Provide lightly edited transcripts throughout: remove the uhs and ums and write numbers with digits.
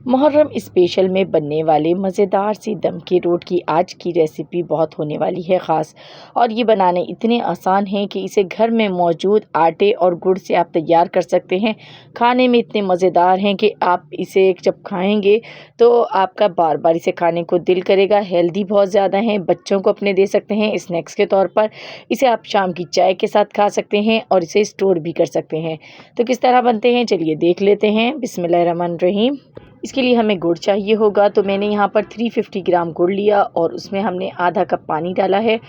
Muharram special में बनने वाले मज़ेदार सी दम के रोट की आज की रेसिपी बहुत होने वाली है ख़ास। और ये बनाने इतने आसान हैं कि इसे घर में मौजूद आटे और गुड़ से आप तैयार कर सकते हैं। खाने में इतने मज़ेदार हैं कि आप इसे जब खाएंगे तो आपका बार बार इसे खाने को दिल करेगा। हेल्दी बहुत ज़्यादा हैं, बच्चों को अपने दे सकते हैं स्नैक्स के तौर पर। इसे आप शाम की चाय के साथ खा सकते हैं और इसे स्टोर भी कर सकते हैं। तो किस तरह बनते हैं चलिए देख लेते हैं। बिस्मिल्लाहिर्रहमानिर्रहीम। इसके लिए हमें गुड़ चाहिए होगा, तो मैंने यहाँ पर 350 ग्राम गुड़ लिया और उसमें हमने आधा कप पानी डाला है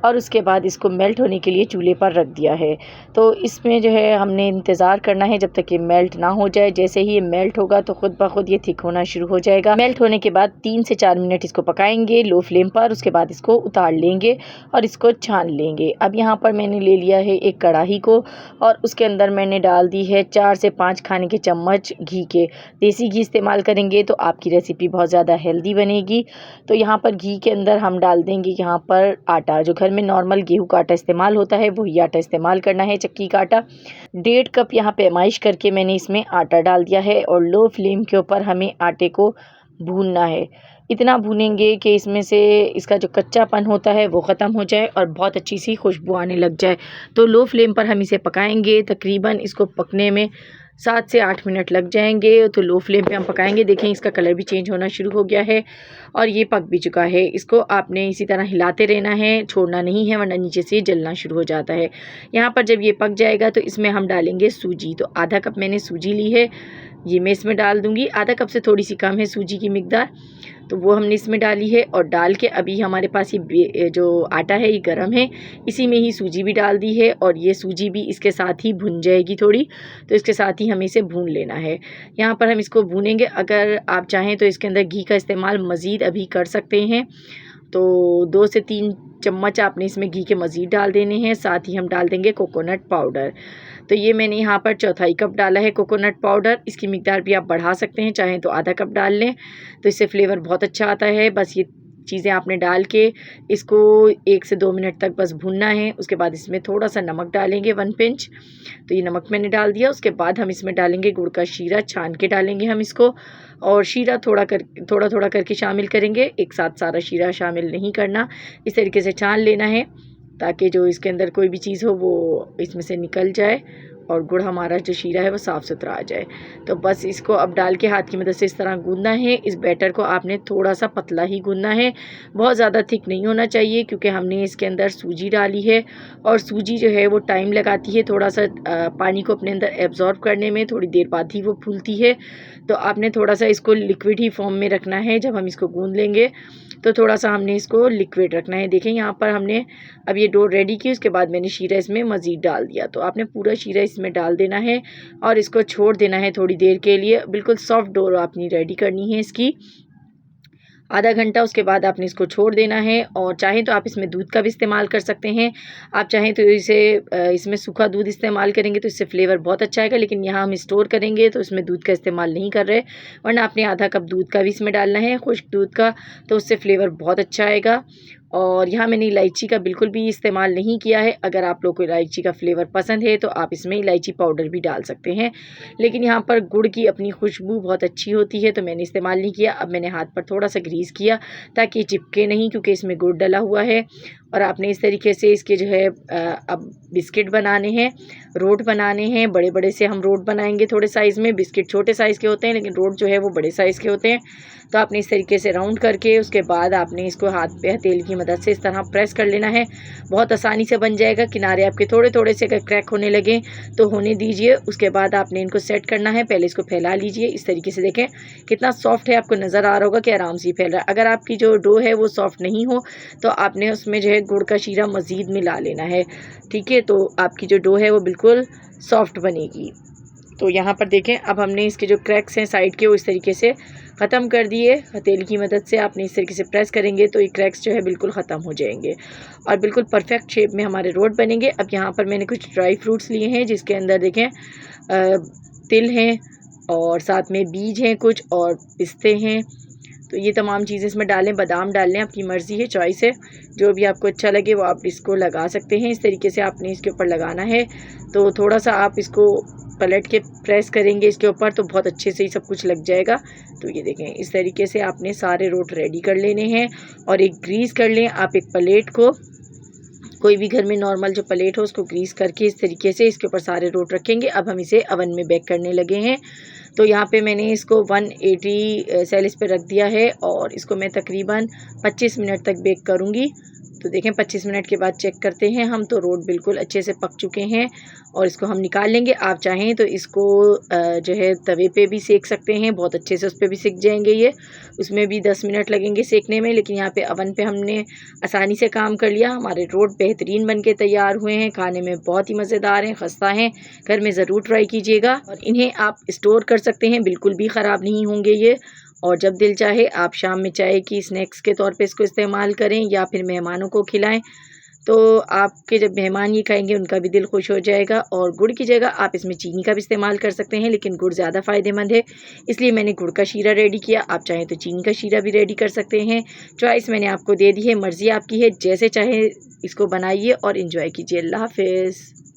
और उसके बाद इसको मेल्ट होने के लिए चूल्हे पर रख दिया है। तो इसमें जो है हमने इंतज़ार करना है जब तक ये मेल्ट ना हो जाए। जैसे ही ये मेल्ट होगा तो ख़ुद ब खुद ये थिक होना शुरू हो जाएगा। मेल्ट होने के बाद 3 से 4 मिनट इसको पकाएंगे लो फ्लेम पर। उसके बाद इसको उतार लेंगे और इसको छान लेंगे। अब यहाँ पर मैंने ले लिया है एक कढ़ाई को और उसके अंदर मैंने डाल दी है 4 से 5 खाने के चम्मच घी के। देसी घी इस्तेमाल करेंगे तो आपकी रेसिपी बहुत ज़्यादा हेल्दी बनेगी। तो यहाँ पर घी के अंदर हम डाल देंगे यहाँ पर आटा। जो घर में नॉर्मल गेहूं का आटा इस्तेमाल होता है वही आटा इस्तेमाल करना है, चक्की का आटा। 1.5 कप यहाँ पैमाइश करके मैंने इसमें आटा डाल दिया है और लो फ्लेम के ऊपर हमें आटे को भूनना है। इतना भूनेंगे कि इसमें से इसका जो कच्चापन होता है वो ख़त्म हो जाए और बहुत अच्छी सी खुशबू आने लग जाए। तो लो फ्लेम पर हम इसे पकाएंगे। तकरीबन इसको पकने में 7 से 8 मिनट लग जाएंगे। तो लो फ्लेम पे हम पकाएंगे। देखें इसका कलर भी चेंज होना शुरू हो गया है और ये पक भी चुका है। इसको आपने इसी तरह हिलाते रहना है, छोड़ना नहीं है वरना नीचे से जलना शुरू हो जाता है। यहाँ पर जब ये पक जाएगा तो इसमें हम डालेंगे सूजी। तो आधा कप मैंने सूजी ली है, ये मैं इसमें डाल दूँगी। आधा कप से थोड़ी सी कम है सूजी की मिकदार, तो वो हमने इसमें डाली है। और डाल के अभी हमारे पास ये जो आटा है ये गर्म है, इसी में ही सूजी भी डाल दी है और ये सूजी भी इसके साथ ही भुन जाएगी थोड़ी। तो इसके साथ ही हमें इसे भून लेना है। यहाँ पर हम इसको भूनेंगे। अगर आप चाहें तो इसके अंदर घी का इस्तेमाल मज़ीद अभी कर सकते हैं। तो 2 से 3 चम्मच आपने इसमें घी के मज़ीद डाल देने हैं। साथ ही हम डाल देंगे कोकोनट पाउडर। तो ये मैंने यहाँ पर 1/4 कप डाला है कोकोनट पाउडर। इसकी मिकदार भी आप बढ़ा सकते हैं, चाहें तो आधा कप डाल लें तो इससे फ्लेवर बहुत अच्छा आता है। बस ये चीज़ें आपने डाल के इसको 1 से 2 मिनट तक बस भुनना है। उसके बाद इसमें थोड़ा सा नमक डालेंगे 1 पिंच। तो ये नमक मैंने डाल दिया। उसके बाद हम इसमें डालेंगे गुड़ का शीरा, छान के डालेंगे हम इसको। और शीरा थोड़ा थोड़ा करके शामिल करेंगे, एक साथ सारा शीरा शामिल नहीं करना। इस तरीके से छान लेना है ताकि जो इसके अंदर कोई भी चीज़ हो वो इसमें से निकल जाए और गुड़ हमारा जो शीरा है वो साफ़ सुथरा आ जाए। तो बस इसको अब डाल के हाथ की मदद से इस तरह गूंदना है। इस बैटर को आपने थोड़ा सा पतला ही गूंदना है, बहुत ज़्यादा थिक नहीं होना चाहिए क्योंकि हमने इसके अंदर सूजी डाली है और सूजी जो है वो टाइम लगाती है थोड़ा सा पानी को अपने अंदर एब्जॉर्ब करने में। थोड़ी देर बाद ही वो फूलती है। तो आपने थोड़ा सा इसको लिक्विड ही फॉर्म में रखना है। जब हम इसको गूंद लेंगे तो थोड़ा सा हमने इसको लिक्विड रखना है। देखें यहाँ पर हमने अब ये डो रेडी की, उसके बाद मैंने शीरा इसमें मज़ीद डाल दिया। तो आपने पूरा शीरा इसमें डाल देना है और इसको छोड़ देना है थोड़ी देर के लिए। बिल्कुल सॉफ्ट डो आपने रेडी करनी है इसकी, आधा घंटा। उसके बाद आपने इसको छोड़ देना है। और चाहें तो आप इसमें दूध का भी इस्तेमाल कर सकते हैं। आप चाहें तो इसमें सूखा दूध इस्तेमाल करेंगे तो इससे फ्लेवर बहुत अच्छा आएगा, लेकिन यहाँ हम स्टोर करेंगे तो इसमें दूध का इस्तेमाल नहीं कर रहे। वरना आपने आधा कप दूध का भी इसमें डालना है, खुश्क दूध का, तो उससे फ्लेवर बहुत अच्छा आएगा। और यहाँ मैंने इलायची का बिल्कुल भी इस्तेमाल नहीं किया है। अगर आप लोग को इलायची का फ्लेवर पसंद है तो आप इसमें इलायची पाउडर भी डाल सकते हैं, लेकिन यहाँ पर गुड़ की अपनी खुशबू बहुत अच्छी होती है तो मैंने इस्तेमाल नहीं किया। अब मैंने हाथ पर थोड़ा सा ग्रीस किया ताकि चिपके नहीं, क्योंकि इसमें गुड़ डला हुआ है। और आपने इस तरीके से इसके जो है अब बिस्किट बनाने हैं, रोट बनाने हैं। बड़े बड़े से हम रोट बनाएंगे थोड़े साइज़ में। बिस्किट छोटे साइज़ के होते हैं लेकिन रोट जो है वो बड़े साइज़ के होते हैं। तो आपने इस तरीके से राउंड करके उसके बाद आपने इसको हाथ पे तेल की मदद से इस तरह प्रेस कर लेना है। बहुत आसानी से बन जाएगा। किनारे आपके थोड़े थोड़े से अगर क्रैक होने लगे तो होने दीजिए। उसके बाद आपने इनको सेट करना है। पहले इसको फैला लीजिए इस तरीके से। देखें कितना सॉफ्ट है, आपको नज़र आ रहा होगा कि आराम से फैल रहा है। अगर आपकी जो डो है वो सॉफ्ट नहीं हो तो आपने उसमें जो है गुड़ का शीरा मज़ीद मिला लेना है, ठीक है। तो आपकी जो डो है वो बिल्कुल सॉफ्ट बनेगी। तो यहाँ पर देखें अब हमने इसके जो क्रैक्स हैं साइड के वो इस तरीके से ख़त्म कर दिए। हथेली की मदद से आपने इस तरीके से प्रेस करेंगे तो ये क्रैक्स जो है बिल्कुल ख़त्म हो जाएंगे और बिल्कुल परफेक्ट शेप में हमारे रोट बनेंगे। अब यहाँ पर मैंने कुछ ड्राई फ्रूट्स लिए हैं जिसके अंदर देखें तिल हैं और साथ में बीज हैं कुछ और पिस्ते हैं तो ये तमाम चीज़ें इसमें डालें, बादाम डाल लें, आपकी मर्ज़ी है, चॉइस है, जो भी आपको अच्छा लगे वो आप इसको लगा सकते हैं। इस तरीके से आपने इसके ऊपर लगाना है। तो थोड़ा सा आप इसको पलट के प्रेस करेंगे इसके ऊपर तो बहुत अच्छे से ही सब कुछ लग जाएगा। तो ये देखें, इस तरीके से आपने सारे रोट रेडी कर लेने हैं। और एक ग्रीस कर लें आप एक प्लेट को, कोई भी घर में नॉर्मल जो प्लेट हो उसको ग्रीस करके इस तरीके से इसके ऊपर सारे रोट रखेंगे। अब हम इसे अवन में बेक करने लगे हैं। तो यहाँ पे मैंने इसको 180 सेल्सियस पे रख दिया है और इसको मैं तकरीबन 25 मिनट तक बेक करूँगी। तो देखें 25 मिनट के बाद चेक करते हैं हम, तो रोट बिल्कुल अच्छे से पक चुके हैं और इसको हम निकाल लेंगे। आप चाहें तो इसको जो है तवे पे भी सेक सकते हैं, बहुत अच्छे से उस पर भी सिक जाएंगे ये, उसमें भी 10 मिनट लगेंगे सेकने में। लेकिन यहाँ पे अवन पे हमने आसानी से काम कर लिया। हमारे रोट बेहतरीन बन के तैयार हुए हैं, खाने में बहुत ही मज़ेदार हैं, खस्ता हैं। घर में ज़रूर ट्राई कीजिएगा और इन्हें आप स्टोर कर सकते हैं, बिल्कुल भी ख़राब नहीं होंगे ये। और जब दिल चाहे आप शाम में चाय की स्नैक्स के तौर पे इसको इस्तेमाल करें या फिर मेहमानों को खिलाएं। तो आपके जब मेहमान ये खाएंगे उनका भी दिल खुश हो जाएगा। और गुड़ की जगह आप इसमें चीनी का भी इस्तेमाल कर सकते हैं, लेकिन गुड़ ज़्यादा फ़ायदेमंद है, इसलिए मैंने गुड़ का शीरा रेडी किया। आप चाहें तो चीनी का शीरा भी रेडी कर सकते हैं, चॉइस मैंने आपको दे दी है, मर्ज़ी आपकी है, जैसे चाहे इसको बनाइए और इन्जॉय कीजिए। अल्लाह हाफ़िज़।